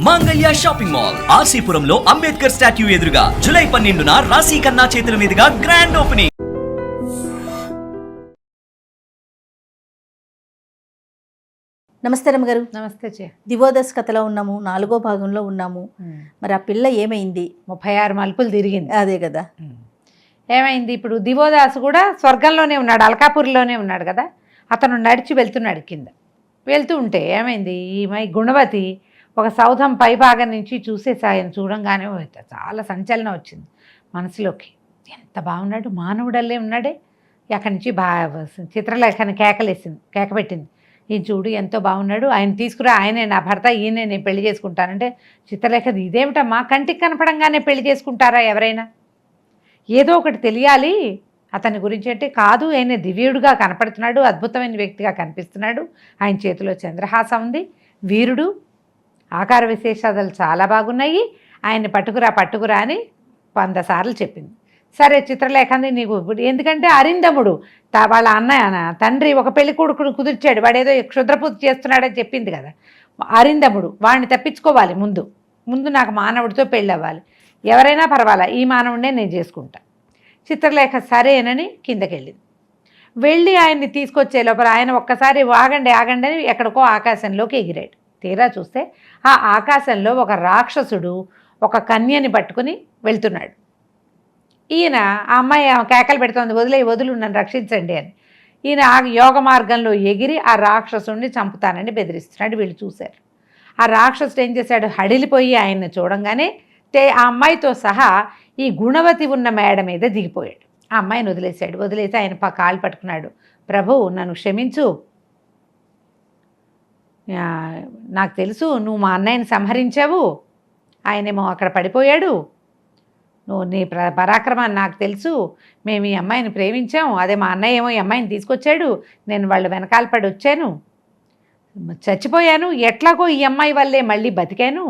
మాంగళ్య shopping mall ఆర్సీపురంలో Ambedkar statue ఎదురుగా July 12న రాశి ఖన్నా చేతుల మీదుగా గ్రాండ్ ఓపెనింగ్. నమస్తే రమ్మగారు. నమస్తే. దివోదస్ కథలో ఉన్నాము, 4వ భాగంలో ఉన్నాము. మరి ఆ పిల్ల ఏమైంది? 36 మలుపులు తిరిగింది. అదే కదా, ఏమైంది? ఇప్పుడు దివోదాసు కూడా స్వర్గంలోనే ఉన్నాడు, అల్కాపూర్లోనే ఉన్నాడు కదా. అతను నడిచి వెళ్తున్నాడు కింద. వెళ్తూ ఉంటే ఏమైంది, ఈమె గుణవతి ఒక సౌధం పై భాగం నుంచి చూసేసాయని చూడంగానే చాలా సంచలనం వచ్చింది మనసులోకి. ఎంత బాగున్నాడు, మానవుడల్లే ఉన్నాడే. అక్కడి నుంచి చిత్రలేఖని కేక పెట్టింది. ఈయన చూడు ఎంతో బాగున్నాడు, ఆయన తీసుకురా, ఆయనే నా భర్త, ఈయనే నేను పెళ్లి చేసుకుంటానంటే చిత్రలేఖ ఇదేమిటమ్మా, కంటికి కనపడంగానే పెళ్లి చేసుకుంటారా ఎవరైనా? ఏదో ఒకటి తెలియాలి అతని గురించి. అంటే కాదు, ఆయన దివ్యుడుగా కనపడుతున్నాడు, అద్భుతమైన వ్యక్తిగా కనిపిస్తున్నాడు, ఆయన చేతిలో చంద్రహాసం ఉంది, వీరుడు, ఆకార విశేషాలు చాలా బాగున్నాయి, ఆయన్ని పట్టుకురా అని 100 సార్లు చెప్పింది. సరే చిత్రలేఖని నీకు, ఎందుకంటే అరిందముడు వాళ్ళ తండ్రి ఒక పెళ్లి కొడుకును కుదిర్చాడు, వాడేదో క్షుద్రపూజ చేస్తున్నాడని చెప్పింది కదా. అరిందముడు వాడిని తప్పించుకోవాలి, ముందు నాకు మానవుడితో పెళ్ళి అవ్వాలి, ఎవరైనా పర్వాలా, ఈ మానవుడినే నేను చేసుకుంటా. చిత్రలేఖ సరేనని కిందకెళ్ళింది. వెళ్ళి ఆయన్ని తీసుకొచ్చే లోపల ఆయన ఒక్కసారి ఆగండి అని ఎక్కడికో ఆకాశంలోకి ఎగిరాడు. తీరా చూస్తే ఆ ఆకాశంలో ఒక రాక్షసుడు ఒక కన్యని పట్టుకుని వెళ్తున్నాడు. ఈయన ఆ అమ్మాయి కేకలు పెడుతోంది, వదులు నన్ను రక్షించండి అని. ఈయన ఆ యోగ మార్గంలో ఎగిరి ఆ రాక్షసుడిని చంపుతానని బెదిరిస్తున్నాడు. వీళ్ళు చూశారు. ఆ రాక్షసుడు ఏం చేశాడు, హడిలిపోయి ఆయన్ని చూడంగానే ఆ అమ్మాయితో సహా ఈ గుణవతి ఉన్న మేడ మీద దిగిపోయాడు. ఆ అమ్మాయిని వదిలేసి ఆయన కాళ్ళు పట్టుకున్నాడు. ప్రభు నన్ను క్షమించు, నాకు తెలుసు నువ్వు మా అన్నయ్యని సంహరించావు, ఆయనేమో అక్కడ పడిపోయాడు, నువ్వు నీ పరాక్రమాన్ని నాకు తెలుసు, మేము ఈ అమ్మాయిని ప్రేమించాం, అదే మా అన్నయ్య ఏమో ఈ అమ్మాయిని తీసుకొచ్చాడు, నేను వాళ్ళు వెనకాల పడి వచ్చాను, చచ్చిపోయాను, ఎట్లాగో ఈ అమ్మాయి వల్లే మళ్ళీ బతికాను,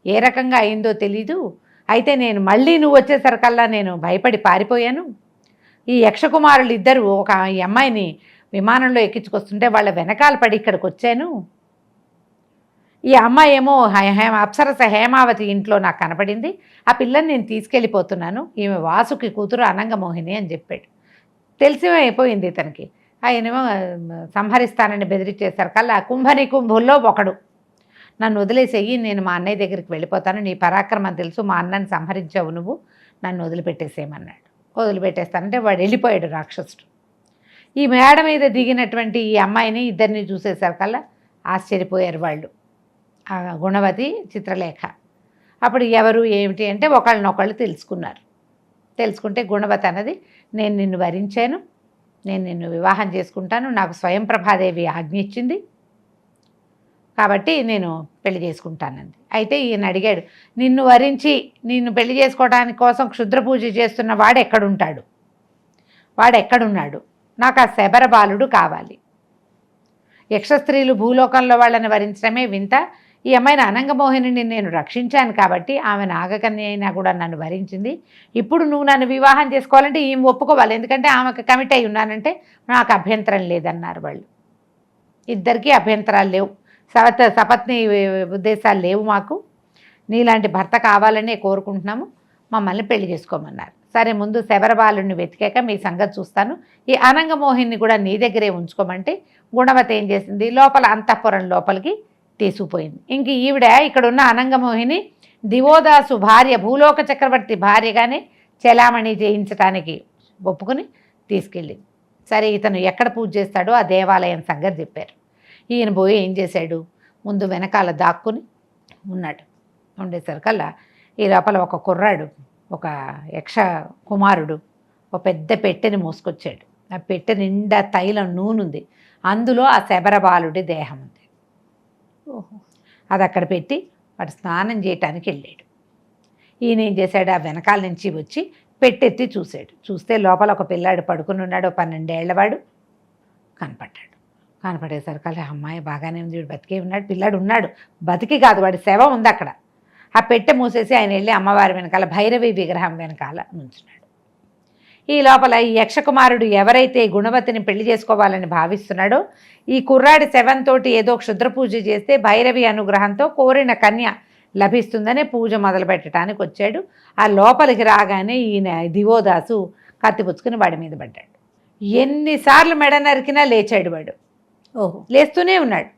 ఏ రకంగా అయిందో తెలీదు, అయితే నేను మళ్ళీ నువ్వు వచ్చేసరికల్లా నేను భయపడి పారిపోయాను, ఈ యక్షకుమారులు ఇద్దరు ఈ అమ్మాయిని విమానంలో ఎక్కించుకొస్తుంటే వాళ్ళ వెనకాల పడి ఇక్కడికి వచ్చాను, ఈ అమ్మాయి ఏమో అప్సరస హేమావతి ఇంట్లో నాకు కనపడింది, ఆ పిల్లని నేను తీసుకెళ్ళిపోతున్నాను, ఈమె వాసుకి కూతురు అనంగమోహిని అని చెప్పాడు. తెలిసి అయిపోయింది ఇతనికి. ఆయనేమో సంహరిస్తానని బెదిరించేసరికల్లా కుంభుల్లో ఒకడు, నన్ను వదిలేసేయి, నేను మా అన్నయ్య దగ్గరికి వెళ్ళిపోతాను, నీ పరాక్రమం తెలుసు, మా అన్నని సంహరించావు నువ్వు, నన్ను వదిలిపెట్టేసేయమన్నాడు. వదిలిపెట్టేస్తానంటే వాడు వెళ్ళిపోయాడు రాక్షసుడు. ఈ మేడ మీద దిగినటువంటి ఈ అమ్మాయిని ఇద్దరిని చూసేసరికల్లా ఆశ్చర్యపోయారు వాళ్ళు, ఆ గుణవతి చిత్రలేఖ. అప్పుడు ఎవరు ఏమిటి అంటే ఒకళ్ళనొకళ్ళు తెలుసుకుంటే గుణవతి అన్నది, నేను నిన్ను వరించాను, నేను నిన్ను వివాహం చేసుకుంటాను, నాకు స్వయం ప్రభాదేవి ఆజ్ఞ ఇచ్చింది కాబట్టి నేను పెళ్లి చేసుకుంటానంది. అయితే ఈయన అడిగాడు, నిన్ను వరించి నిన్ను పెళ్లి చేసుకోవడానికి కోసం క్షుద్ర పూజ చేస్తున్న వాడెక్కడున్నాడు, నాకు ఆ శబర బాలుడు కావాలి. యక్షస్త్రీలు భూలోకంలో వాళ్ళని వరించడమే వింత, ఈ అమ్మాయిని అనంగమోహిని నేను రక్షించాను కాబట్టి ఆమె నాగకన్య అయినా కూడా నన్ను వరించింది, ఇప్పుడు నువ్వు నన్ను వివాహం చేసుకోవాలంటే ఈమె ఒప్పుకోవాలి, ఎందుకంటే ఆమెకు కమిట్ అయి ఉన్నానంటే నాకు అభ్యంతరం లేదన్నారు వాళ్ళు. ఇద్దరికీ అభ్యంతరాలు లేవు, సపత్ని ఉద్దేశాలు లేవు, మాకు నీలాంటి భర్త కావాలనే కోరుకుంటున్నాము, మమ్మల్ని పెళ్లి చేసుకోమన్నారు. సరే ముందు శబరబాలుని వెతికాక మీ సంగతి చూస్తాను, ఈ అనంగమోహిని కూడా నీ దగ్గరే ఉంచుకోమంటే గుణవతి ఏం చేసింది, లోపల అంతఃపురం లోపలికి తీసుకుపోయింది. ఇంక ఈవిడ ఇక్కడున్న అనంగమోహిని దివోదాసు భార్య, భూలోక చక్రవర్తి భార్యగానే చెలామణి చేయించడానికి ఒప్పుకుని తీసుకెళ్ళింది. సరే ఇతను ఎక్కడ పూజ చేస్తాడో ఆ దేవాలయం సంగతి చెప్పారు. ఈయన పోయి ఏం చేశాడు, ముందు వెనకాల దాక్కుని ఉండేసరికల్లా ఈ లోపల ఒక కుర్రాడు, ఒక యక్ష కుమారుడు ఒక పెద్ద పెట్టెని మోసుకొచ్చాడు. ఆ పెట్టె నిండా తైలం నూనె, అందులో ఆ శబరబాలుడి దేహం ఉంది. అది అక్కడ పెట్టి వాడు స్నానం చేయటానికి వెళ్ళాడు. ఈయన ఏం చేశాడు, ఆ వెనకాల నుంచి వచ్చి పెట్టెత్తి చూస్తే లోపల ఒక పిల్లాడు పడుకుని ఉన్నాడు, 12 ఏళ్లవాడు కనపడేసరికి అమ్మాయి బాగానే ఉంది, వీడు బతికే ఉన్నాడు, పిల్లాడు ఉన్నాడు, బతికి కాదు వాడి శవం ఉంది అక్కడ. ఆ పెట్టె మూసేసి ఆయన వెళ్ళి అమ్మవారి వెనకాల భైరవి విగ్రహం వెనకాల నుంచున్నాడు. ఈ లోపల ఈ యక్షకుమారుడు ఎవరైతే గుణవతిని పెళ్లి చేసుకోవాలని భావిస్తున్నాడో ఈ కుర్రాడి శవంతోటి ఏదో క్షుద్ర పూజ చేస్తే భైరవి అనుగ్రహంతో కోరిన కన్య లభిస్తుందనే పూజ మొదలు పెట్టడానికి వచ్చాడు. ఆ లోపలికి రాగానే ఈయన దివోదాసు కత్తి పుచ్చుకుని వాడి మీద పడ్డాడు. ఎన్నిసార్లు మెడ నరికినా లేచాడు వాడు. ఓహో. లేస్తూనే ఉన్నాడు.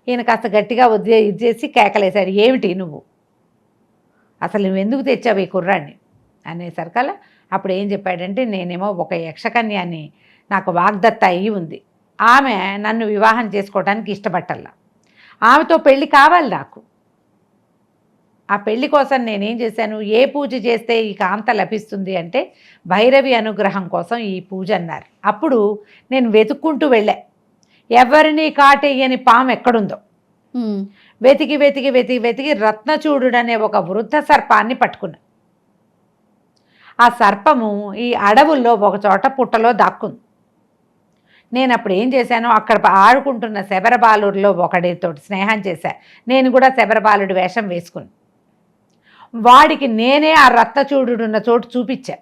ఈయన కాస్త గట్టిగా ఇది చేసి కేకలేశాడు, ఏమిటి నువ్వు, అసలు నువ్వు ఎందుకు తెచ్చావు ఈ కుర్రాడిని అనేసరికల్లా అప్పుడు ఏం చెప్పాడంటే, నేనేమో ఒక యక్షకన్యాన్ని, నాకు వాగ్దత్త అయ్యి ఉంది, ఆమె నన్ను వివాహం చేసుకోవడానికి ఇష్టపట్టల్లా, ఆమెతో పెళ్ళి కావాలి నాకు. ఆ పెళ్లి కోసం నేనేం చేశాను, ఏ పూజ చేస్తే ఈ కాంత లభిస్తుంది అంటే భైరవి అనుగ్రహం కోసం ఈ పూజ అన్నారు. అప్పుడు నేను వెతుక్కుంటూ వెళ్ళా, ఎవరిని కాటేయని పాము ఎక్కడుందో వెతికి వెతికి వెతికి వెతికి రత్నచూడు అనే ఒక వృద్ధ సర్పాన్ని పట్టుకున్నా. ఆ సర్పము ఈ అడవుల్లో ఒక చోట పుట్టలో దాక్కుంది. నేను అప్పుడు ఏం చేశాను, అక్కడ ఆడుకుంటున్న శబరబాలుడిలో ఒకడితో స్నేహం చేశా. నేను కూడా శబరబాలుడి వేషం వేసుకుని వాడికి నేనే ఆ రత్నచూడున్న చోటు చూపించా.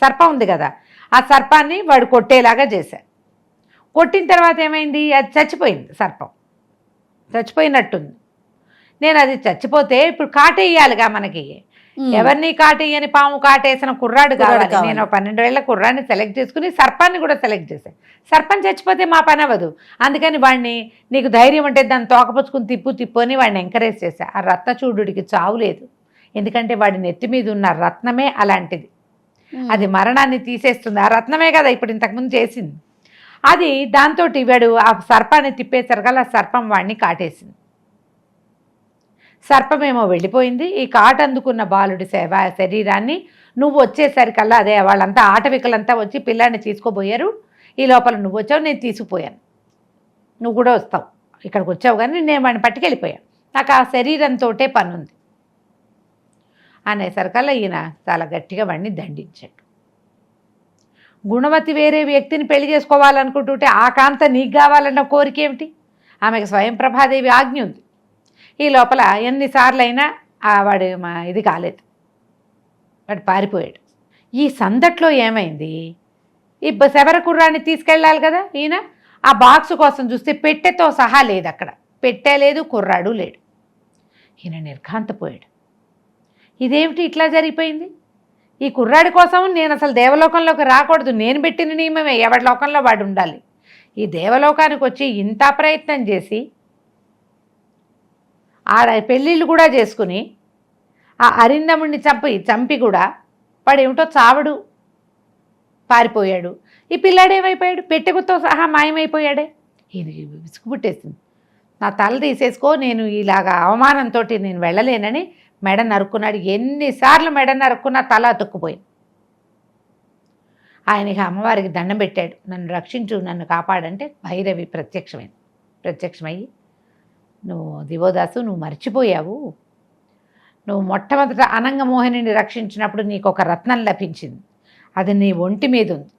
సర్పం ఉంది కదా, ఆ సర్పాన్ని వాడు కొట్టేలాగా చేశా. కొట్టిన తర్వాత ఏమైంది, అది చచ్చిపోయింది. సర్పం చచ్చిపోయినట్టుంది. నేను అది చచ్చిపోతే ఇప్పుడు కాటేయాలిగా మనకి, ఎవరిని కాటేయని పాము కాటేసిన కుర్రాడు కావాలి. నేను 12 ఏళ్ల కుర్రాడిని సెలెక్ట్ చేసుకుని సర్పాన్ని కూడా సెలెక్ట్ చేశాను. సర్పం చచ్చిపోతే మా పని అవ్వదు, అందుకని వాడిని, నీకు ధైర్యం ఉంటే దాన్ని తోకపుచ్చుకుని తిప్పు అని వాడిని ఎంకరేజ్ చేశా. ఆ రత్నచూడుడికి చావు లేదు, ఎందుకంటే వాడి నెత్తి మీద ఉన్న రత్నమే అలాంటిది, అది మరణాన్ని తీసేస్తుంది. ఆ రత్నమే కదా ఇప్పుడు ఇంతకుముందు చేసింది. అది దాంతో వాడు ఆ సర్పాన్ని తిప్పేసరికల్లా సర్పం వాడిని కాటేసింది. సర్పమేమో వెళ్ళిపోయింది. ఈ కాటు అందుకున్న బాలుడి శరీరాన్ని నువ్వు వచ్చేసరికల్లా, అదే వాళ్ళంతా ఆటవికులంతా వచ్చి పిల్లాన్ని తీసుకోబోయారు. ఈ లోపల నువ్వు వచ్చావు, నేను తీసుకుపోయాను, నువ్వు కూడా వస్తావు, ఇక్కడికి వచ్చావు కానీ నేను వాడిని పట్టుకెళ్ళిపోయాను, నాకు ఆ శరీరంతో పనుంది అనేసరికల్లా ఈయన చాలా గట్టిగా వాడిని దండించాడు. గుణవతి వేరే వ్యక్తిని పెళ్లి చేసుకోవాలనుకుంటుంటే ఆ కాంత నీకు కావాలన్న కోరిక ఏమిటి, ఆమెకు స్వయం ప్రభాదేవి ఆజ్ఞ ఉంది. ఈ లోపల ఎన్నిసార్లు అయినా వాడు ఇది కాలేదు, వాడు పారిపోయాడు. ఈ సందట్లో ఏమైంది, ఈ శబరకుర్రాన్ని తీసుకెళ్ళాలి కదా ఈయన, ఆ బాక్స్ కోసం చూస్తే పెట్టెతో సహా లేదు, అక్కడ పెట్టే లేదు, కుర్రాడు లేడు. ఈయన నిర్ఘాంతపోయాడు, ఇదేమిటి ఇట్లా జరిగిపోయింది, ఈ కుర్రాడి కోసం నేను అసలు దేవలోకంలోకి రాకూడదు, నేను పెట్టిన నియమమే, ఎవరి లోకంలో వాడు ఉండాలి. ఈ దేవలోకానికి వచ్చి ఇంత ప్రయత్నం చేసి ఆ పెళ్ళిళ్ళు కూడా చేసుకుని ఆ అరిందముడిని చంపి కూడా వాడు ఏమిటో చావడు, పారిపోయాడు. ఈ పిల్లాడేమైపోయాడు, పెట్టెకుతో సహా మాయమైపోయాడే. ఈయనకి విసుగు పుట్టేసింది, నా తల తీసేసుకో, నేను ఇలాగా అవమానంతో నేను వెళ్ళలేనని మెడ నరుక్కున్నాడు. ఎన్నిసార్లు మెడ నరుక్కున్నా తల అతుక్కుపోయింది. ఆయనకి అమ్మవారికి దండం పెట్టాడు, నన్ను రక్షించు, నన్ను కాపాడంటే భైరవి ప్రత్యక్షమయ్యి, నువ్వు దివోదాసు, నువ్వు మర్చిపోయావు, నువ్వు మొట్టమొదట అనంగమోహిని రక్షించినప్పుడు నీకు ఒక రత్నం లభించింది, అది నీ ఒంటి మీద ఉంది.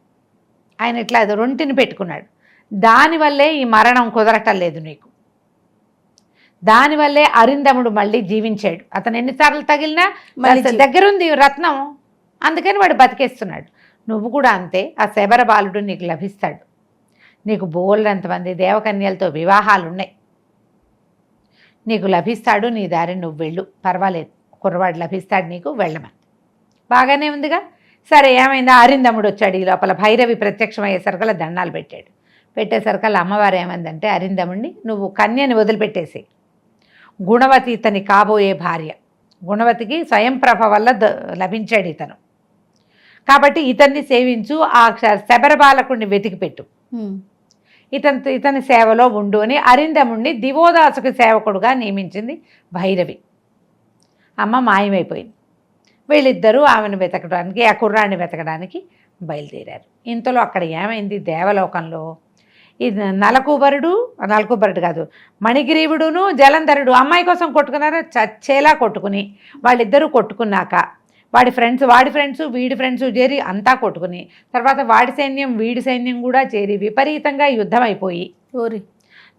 ఆయన ఇట్లా అది రొంటిని పెట్టుకున్నాడు, దానివల్లే ఈ మరణం కుదరటం లేదు నీకు, దానివల్లే అరిందముడు మళ్ళీ జీవించాడు. అతను ఎన్నిసార్లు తగిలినా దగ్గరుంది రత్నం, అందుకని వాడు బతికేస్తున్నాడు. నువ్వు కూడా అంతే, ఆ శబర బాలుడు నీకు లభిస్తాడు, నీకు బోల్డంతమంది దేవకన్యలతో వివాహాలు ఉన్నాయి, నీకు లభిస్తాడు, నీ దారి నువ్వు వెళ్ళు, పర్వాలేదు, కుర్రవాడు లభిస్తాడు నీకు, వెళ్ళమని. బాగానే ఉందిగా. సరే ఏమైందా, అరిందముడు వచ్చాడు. ఈ లోపల భైరవి ప్రత్యక్షమయ్యేసరికల్లా దండాలు పెట్టేసరికల్లా అమ్మవారు ఏమందంటే, అరిందముడిని నువ్వు కన్యని వదిలిపెట్టేసి, గుణవతి ఇతని కాబోయే భార్య, గుణవతికి స్వయం ప్రభ వల్ల లభించాడు ఇతను, కాబట్టి ఇతన్ని సేవించు, ఆ శబరబాలకుడిని వెతికిపెట్టు, ఇతని సేవలో ఉండు అని అరిందముడిని దివోదాసుకి సేవకుడుగా నియమించింది భైరవి. అమ్మ మాయమైపోయింది. వీళ్ళిద్దరూ ఆమెను వెతకడానికి, ఆ కుర్రాన్ని వెతకడానికి బయలుదేరారు. ఇంతలో అక్కడ ఏమైంది, దేవలోకంలో ఇది నలకూబరుడు కాదు, మణిగ్రీవుడును జలంధరుడు అమ్మాయి కోసం కొట్టుకున్నారా, చచ్చేలా కొట్టుకుని, వాళ్ళిద్దరూ కొట్టుకున్నాక వాడి ఫ్రెండ్స్ వీడి ఫ్రెండ్స్ చేరి అంతా కొట్టుకుని, తర్వాత వాడి సైన్యం వీడి సైన్యం కూడా చేరి విపరీతంగా యుద్ధం అయిపోయి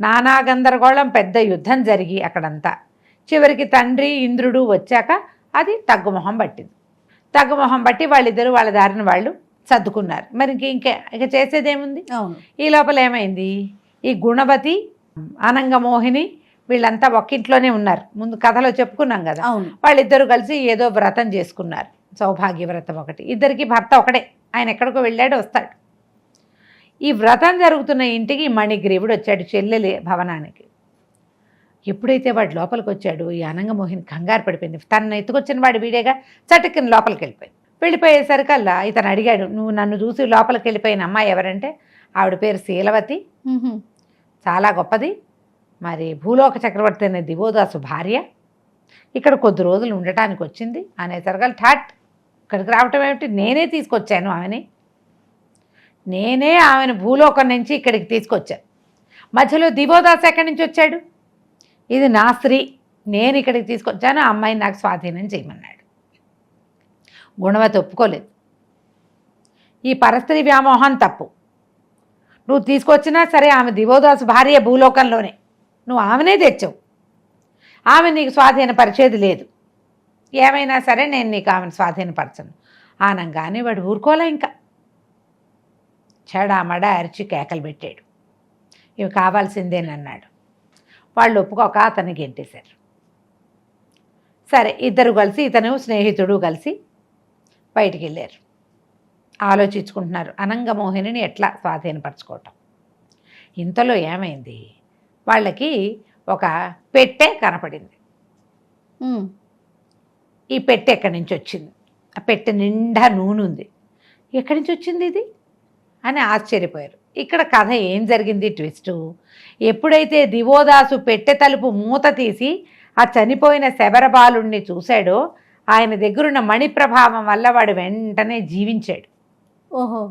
నానా గందరగోళం, పెద్ద యుద్ధం జరిగి అక్కడంతా చివరికి తండ్రి ఇంద్రుడు వచ్చాక అది తగ్గుమొహం పట్టింది. తగ్గుమొహం బట్టి వాళ్ళిద్దరూ వాళ్ళ దారిని వాళ్ళు సర్దుకున్నారు. మరి ఇక చేసేదేముంది? అవును. ఈ లోపల ఏమైంది, ఈ గుణవతి, అనంగమోహిని వీళ్ళంతా ఒక్కింట్లోనే ఉన్నారు. ముందు కథలో చెప్పుకున్నాం కదా. అవును. వాళ్ళిద్దరూ కలిసి ఏదో వ్రతం చేసుకున్నారు, సౌభాగ్య వ్రతం ఒకటి. ఇద్దరికి భర్త ఒకడే, ఆయన ఎక్కడికో వెళ్ళాడు, వస్తాడు. ఈ వ్రతం జరుగుతున్న ఇంటికి మణిగ్రీవుడు వచ్చాడు, చెల్లెలి భవనానికి. ఎప్పుడైతే వాడు లోపలికి వచ్చాడు, ఈ అనంగమోహిని కంగారు పడిపోయింది. తను ఎత్తుకొచ్చిన వాడు వీడేగా, చటుక్కుని లోపలికి వెళ్ళిపోయింది. వెళ్ళిపోయేసరికల్లా ఇతను అడిగాడు, నువ్వు నన్ను చూసి లోపలికి వెళ్ళిపోయిన అమ్మాయి ఎవరంటే, ఆవిడ పేరు శీలవతి, చాలా గొప్పది, మరి భూలోక చక్రవర్తి అనే దివోదాసు భార్య, ఇక్కడ కొద్ది రోజులు ఉండటానికి వచ్చింది అనేసరికల్ ఠాట్, ఇక్కడికి రావటం ఏమిటి, నేనే తీసుకొచ్చాను ఆమెని, నేనే ఆమెను భూలోకం నుంచి ఇక్కడికి తీసుకొచ్చాను. మధ్యలో దివోదాసు ఎక్కడి నుంచి వచ్చాడు, ఇది నా స్త్రీ, నేను ఇక్కడికి తీసుకొచ్చాను, ఆ అమ్మాయిని నాకు స్వాధీనం చేయమన్నాడు. గుణవతి ఒప్పుకోలేదు. ఈ పరస్త్రీ వ్యామోహం తప్పు, నువ్వు తీసుకొచ్చినా సరే ఆమె దివోదాసు భార్య భూలోకంలోనే, నువ్వు ఆమెనే తెచ్చావు, ఆమె నీకు స్వాధీనపరిచేది లేదు, ఏమైనా సరే నేను నీకు ఆమెను స్వాధీనపరచను ఆనంగానే వాడు ఊరుకోలే. ఇంకా చెడామడ అరిచి కేకలు పెట్టాడు, ఇవి కావాల్సిందేనన్నాడు. వాళ్ళు ఒప్పుకోక అతన్ని గెంటేశారు. సరే, ఇద్దరు కలిసి, ఇతను స్నేహితుడు కలిసి బయటికి వెళ్ళారు. ఆలోచించుకుంటున్నారు అనంగమోహిని ఎట్లా స్వాధీనపరచుకోవటం. ఇంతలో ఏమైంది, వాళ్ళకి ఒక పెట్టె కనపడింది. ఈ పెట్టె ఎక్కడి నుంచి వచ్చింది, ఆ పెట్టె నిండా నూనె ఉంది, ఎక్కడి నుంచి వచ్చింది ఇది అని ఆశ్చర్యపోయారు. ఇక్కడ కథ ఏం జరిగింది, ట్విస్టు, ఎప్పుడైతే దివోదాసు పెట్టె తలుపు మూత తీసి ఆ చనిపోయిన శబరబాలుణ్ణి చూశాడో, ఆయన దగ్గరున్న మణి ప్రభావం వల్ల వాడు వెంటనే జీవించాడు. ఓహో.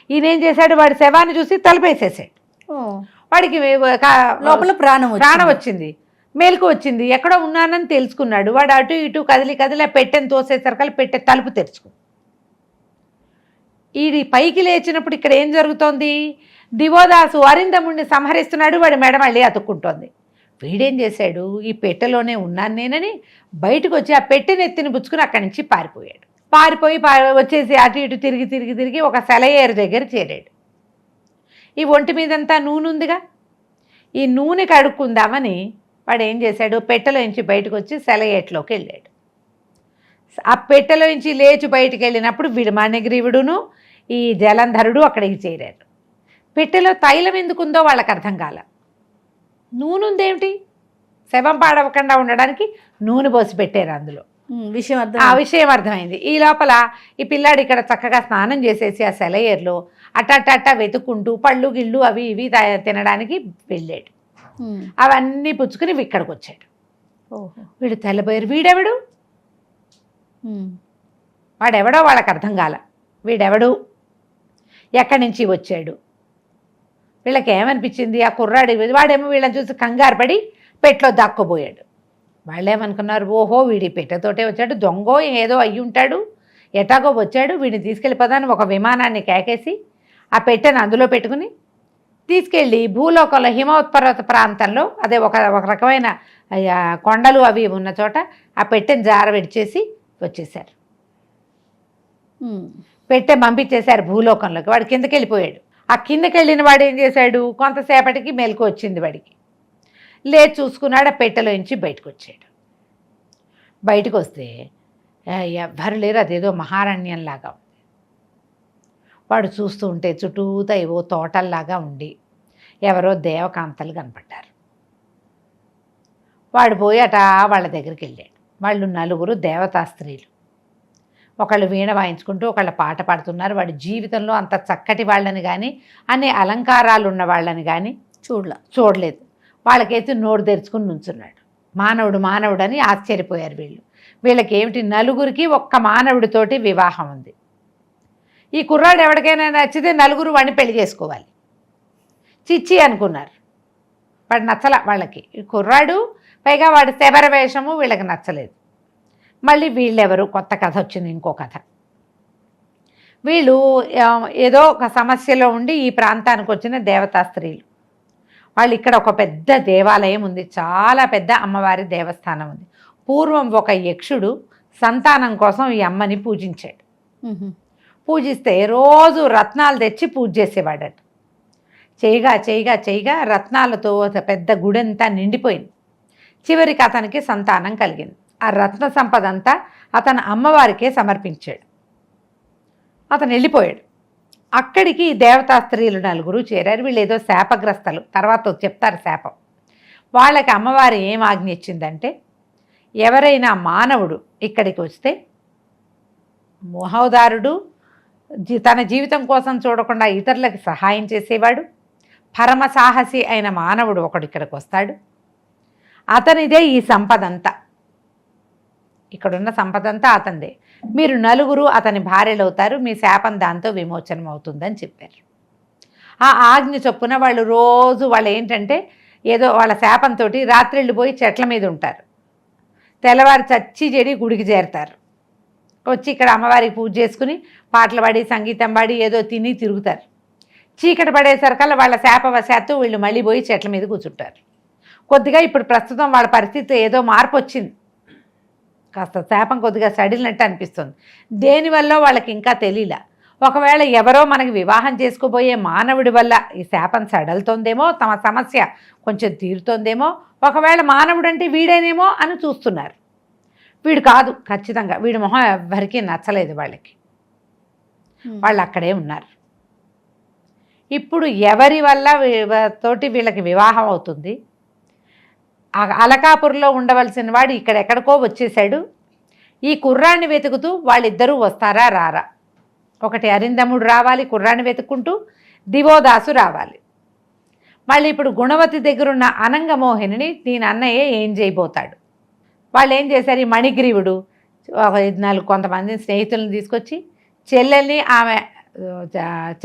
ఈయనేం చేశాడు, వాడి శవాన్ని చూసి తలుపేసేసాడు. వాడికి లోపల ప్రాణం వచ్చింది, మేలుకు వచ్చింది, ఎక్కడో ఉన్నానని తెలుసుకున్నాడు. వాడు అటు ఇటు కదిలి ఆ పెట్టెను తోసేసరికి పెట్టె తలుపు తెరుచుకుంది. ఈ పైకి లేచినప్పుడు ఇక్కడ ఏం జరుగుతోంది, దివోదాసు అరిందముణ్ణి సంహరిస్తున్నాడు, వాడి మెడ మళ్ళీ అతుక్కుంటోంది. వీడేం చేశాడు, ఈ పెట్టెలోనే ఉన్నాను నేనని బయటకు వచ్చి ఆ పెట్టెని ఎత్తిని పుచ్చుకుని అక్కడి నుంచి పారిపోయాడు. పారిపోయి వచ్చేసి అటు ఇటు తిరిగి ఒక సెలయేరు దగ్గర చేరాడు. ఈ ఒంటి మీదంతా నూనె ఉందిగా, ఈ నూనె కడుక్కుందామని వాడు ఏం చేశాడు, పెట్టెలోంచి బయటకు వచ్చి సెలయేట్లోకి వెళ్ళాడు. ఆ పెట్టెలోంచి లేచి బయటికి వెళ్ళినప్పుడు వీడు మణిగ్రీవుడును ఈ జలంధరుడు అక్కడికి చేరారు. పెట్టెలో తైలం ఎందుకుందో వాళ్ళకి అర్థం కాల. నూనె ఉందేమిటి, శవం పాడవకుండా ఉండడానికి నూనె పోసి పెట్టారు అందులో. ఆ విషయం అర్థమైంది. ఈ లోపల ఈ పిల్లాడు ఇక్కడ చక్కగా స్నానం చేసేసి ఆ సెలయేరులో అట్టా వెతుక్కుంటూ పళ్ళు గిళ్ళు అవి ఇవి తినడానికి వెళ్ళాడు. అవన్నీ పుచ్చుకుని ఇక్కడికి వచ్చాడు. వీడు తెల్లబోయారు, వీడెవడు, వాడెవడో వాళ్ళకి అర్థం కాల. వీడెవడు, ఎక్కడి నుంచి వచ్చాడు, వీళ్ళకి ఏమనిపించింది, ఆ కుర్రాడు వాడేమో వీళ్ళని చూసి కంగారు పడి పెట్టెలో దాక్కోబోయాడు. వాళ్ళేమనుకున్నారు, ఓహో వీడి పెట్టెతోటే వచ్చాడు, దొంగో ఏదో అయ్యి ఉంటాడు, ఎటాగో వచ్చాడు, వీడిని తీసుకెళ్ళిపోదాన్ని ఒక విమానాన్ని కేకేసి ఆ పెట్టెను అందులో పెట్టుకుని తీసుకెళ్ళి భూలోకంలో హిమోత్పర్వత ప్రాంతంలో, అదే ఒక రకమైన కొండలు అవి ఉన్న చోట ఆ పెట్టెను జారవిడిచేసి వచ్చేసారు. పెట్టె పంపించేశారు భూలోకంలోకి. వాడు కిందకి వెళ్ళిపోయాడు. ఆ కిందకి వెళ్ళిన వాడు ఏం చేశాడు, కొంతసేపటికి మెలకు వచ్చింది వాడికి. లేచి చూసుకున్నాడు, ఆ పెట్టెలోంచి బయటకు వచ్చాడు. బయటకు వస్తే ఎవ్వరు లేరు, అదేదో మహారణ్యంలాగా ఉంది. వాడు చూస్తూ ఉంటే చుట్టూతా ఏవో తోటల్లాగా ఉండి ఎవరో దేవకాంతలు కనపడ్డారు. వాడు పోయాట వాళ్ళ దగ్గరికి వెళ్ళాడు. వాళ్ళు నలుగురు దేవతా స్త్రీలు, ఒకళ్ళు వీణ వాయించుకుంటూ ఒకళ్ళు పాట పాడుతున్నారు. వాడి జీవితంలో అంత చక్కటి వాళ్ళని కానీ అనే అలంకారాలు ఉన్న వాళ్ళని కానీ చూడలేదు. వాళ్ళకైతే నోరు తెరుచుకుని నుంచున్నాడు. మానవుడు అని ఆశ్చర్యపోయారు వీళ్ళు. వీళ్ళకి ఏమిటి, నలుగురికి ఒక్క మానవుడితోటి వివాహం ఉంది. ఈ కుర్రాడు ఎవరికైనా నచ్చితే నలుగురు వాడిని పెళ్లి చేసుకోవాలి. చిచ్చి అనుకున్నారు, వాడు నచ్చల వాళ్ళకి. ఈ కుర్రాడు పైగా వాడి శబర వేషము వీళ్ళకి నచ్చలేదు. మళ్ళీ వీళ్ళెవరు, కొత్త కథ వచ్చింది, ఇంకో కథ. వీళ్ళు ఏదో ఒక సమస్యలో ఉండి ఈ ప్రాంతానికి వచ్చిన దేవతా స్త్రీలు. వాళ్ళు ఇక్కడ ఒక పెద్ద దేవాలయం ఉంది, చాలా పెద్ద అమ్మవారి దేవస్థానం ఉంది. పూర్వం ఒక యక్షుడు సంతానం కోసం ఈ అమ్మని పూజించాడు. మ్మ్. పూజిస్తే రోజు రత్నాలు తెచ్చి పూజ చేసేవాడట. చేయగా రత్నాలతో పెద్ద గుడంతా నిండిపోయింది. చివరికి అతనికి సంతానం కలిగింది. ఆ రత్న సంపద అంతా అతను అమ్మవారికే సమర్పించాడు. అతను వెళ్ళిపోయాడు. అక్కడికి దేవతా స్త్రీలు 4 చేరారు. వీళ్ళు ఏదో శాపగ్రస్తలు, తర్వాత చెప్తారు శాపం. వాళ్ళకి అమ్మవారు ఏం ఆజ్ఞ ఇచ్చిందంటే, ఎవరైనా మానవుడు ఇక్కడికి వస్తే, మోహోదారుడు, తన జీవితం కోసం చూడకుండా ఇతరులకు సహాయం చేసేవాడు, పరమ సాహసి అయిన మానవుడు ఒకడు ఇక్కడికి వస్తాడు. అతనిదే ఈ సంపదంతా, ఇక్కడున్న సంపదంతా అతనిదే. మీరు 4 అతని భార్యలు అవుతారు. మీ శాపం దాంతో విమోచనం అవుతుందని చెప్పారు. ఆ ఆజ్ఞ చొప్పున వాళ్ళు రోజు వాళ్ళు ఏంటంటే ఏదో వాళ్ళ శాపంతో రాత్రిళ్ళు పోయి చెట్ల మీద ఉంటారు. తెల్లవారు చచ్చి చెడి గుడికి చేరతారు. వచ్చి ఇక్కడ అమ్మవారికి పూజ చేసుకుని పాటలు పాడి సంగీతం పాడి ఏదో తిని తిరుగుతారు. చీకటి పడేసరికల్లా వాళ్ళ శాపవశాత్తు వీళ్ళు మళ్ళీ పోయి చెట్ల మీద కూర్చుంటారు. కొద్దిగా ఇప్పుడు ప్రస్తుతం వాళ్ళ పరిస్థితి ఏదో మార్పు వచ్చింది. కాస్త శాపం కొద్దిగా సడిలినట్టు అనిపిస్తుంది. దేనివల్ల వాళ్ళకి ఇంకా తెలియలా. ఒకవేళ ఎవరో మనకి వివాహం చేసుకోబోయే మానవుడి వల్ల ఈ శాపం సడలుతోందేమో, తమ సమస్య కొంచెం తీరుతోందేమో, ఒకవేళ మానవుడు అంటే వీడేనేమో అని చూస్తున్నారు. వీడు కాదు, ఖచ్చితంగా వీడి మొహం ఎవ్వరికీ నచ్చలేదు వాళ్ళకి. వాళ్ళు అక్కడే ఉన్నారు. ఇప్పుడు ఎవరి వల్ల తోటి వీళ్ళకి వివాహం అవుతుంది? అలకాపురంలో ఉండవలసిన వాడు ఇక్కడెక్కడికో వచ్చేసాడు. ఈ కుర్రాన్ని వెతుకుతూ వాళ్ళిద్దరూ వస్తారా రారా? ఒకటి అరిందముడు రావాలి కుర్రాన్ని వెతుక్కుంటూ, దివోదాసు రావాలి. మళ్ళీ ఇప్పుడు గుణవతి దగ్గరున్న అనంగమోహిని దీని అన్నయ్య ఏం చేయబోతాడు? వాళ్ళు ఏం చేశారు? ఈ మణిగ్రీవుడు 4 కొంతమంది స్నేహితులను తీసుకొచ్చి చెల్లెల్ని ఆమె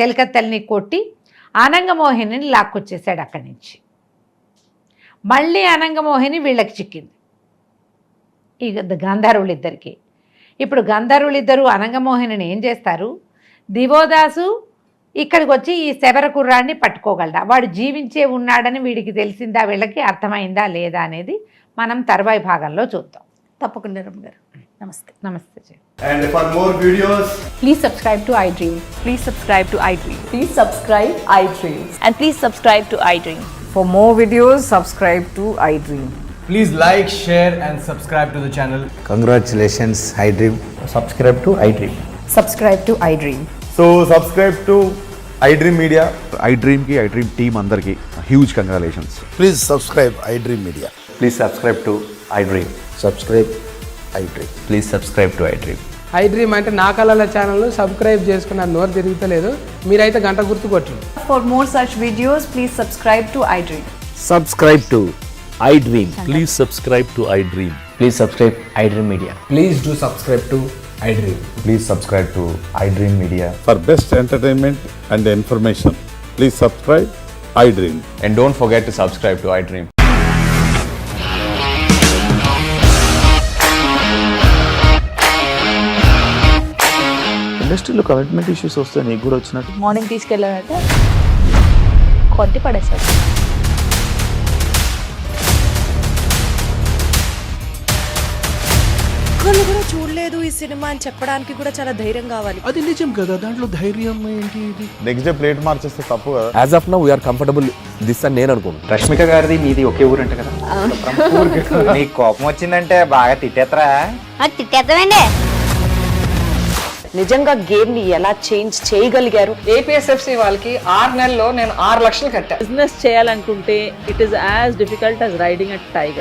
చెలికత్తెల్ని కొట్టి అనంగమోహిని లాక్కొచ్చేసాడు అక్కడి నుంచి. మళ్ళీ అనంగమోహిని వీళ్ళకి చిక్కింది, ఈ గంధర్వులిద్దరికి. ఇప్పుడు గంధర్వులిద్దరూ అనంగమోహిని ఏం చేస్తారు? దివోదాసు ఇక్కడికి వచ్చి ఈ శబర కుర్రాన్ని పట్టుకోగలడా? వాడు జీవించే ఉన్నాడని వీడికి తెలిసిందా, వీళ్ళకి అర్థమైందా లేదా అనేది మనం తర్వాయి భాగంలో చూద్దాం. తప్పకుండా రమ్య గారు. నమస్తే. నమస్తే. And for more videos, Please subscribe to iDream. Please subscribe to iDream. Please subscribe iDream. And please subscribe to iDream. For more videos, subscribe to iDream. please like, share and subscribe to the channel. Congratulations, iDream. subscribe to iDream. Subscribe to iDream. So subscribe to iDream Media. iDream ki iDream team andarki huge congratulations. Please subscribe iDream Media. Please subscribe to iDream. Subscribe iDream. Please subscribe to iDream. iDream అంటే నా కళల channel subscribe చేసుకున్నారు, నోరు తిరుగుతలేదు. మీరైతే గంట గుర్తు కొట్టండి. For more such videos, please subscribe to iDream. Subscribe to iDream. Please subscribe to iDream. Please subscribe iDream Media. Please do subscribe to iDream. Please subscribe to iDream Media. For best entertainment and information, please subscribe iDream. And don't forget to subscribe to iDream. ఇండస్ట్రీలో commitment issues వస్తే నీకు కూడా వచ్చినట్టు morning తీసుకెళ్ళాలంటే కొట్టి పడేశాడు. ఒక్కళ్ళు కూడా చూడలేదు ఈ సినిమా అని చెప్పడానికి కూడా చాలా ధైర్యం కావాలి. అది నిజం కదా, దాంట్లో ధైర్యం ఏంటి? ఇది నెక్స్ట్ డే ప్లేట్ మార్చేస్తే తప్పు కదా. As of now we are comfortable this అని నేను అనుకుంటున్నాను. రష్మిక గారిది మీది ఒకే ఊరు అంట కదా? నీకు కోపం వచ్చిందంటే బాగా తిట్టేత్తరా? తిట్టేద్దామండి. నిజంగా గేమ్ ని ఎలా చేంజ్ చేయగలిగారు? ఏపీఎస్ఎఫ్సి వాళ్ళకి 6 నెలల్లో నేను 6 లక్షలు కట్టా. బిజినెస్ చేయాలనుకుంటే it is as difficult as riding a tiger.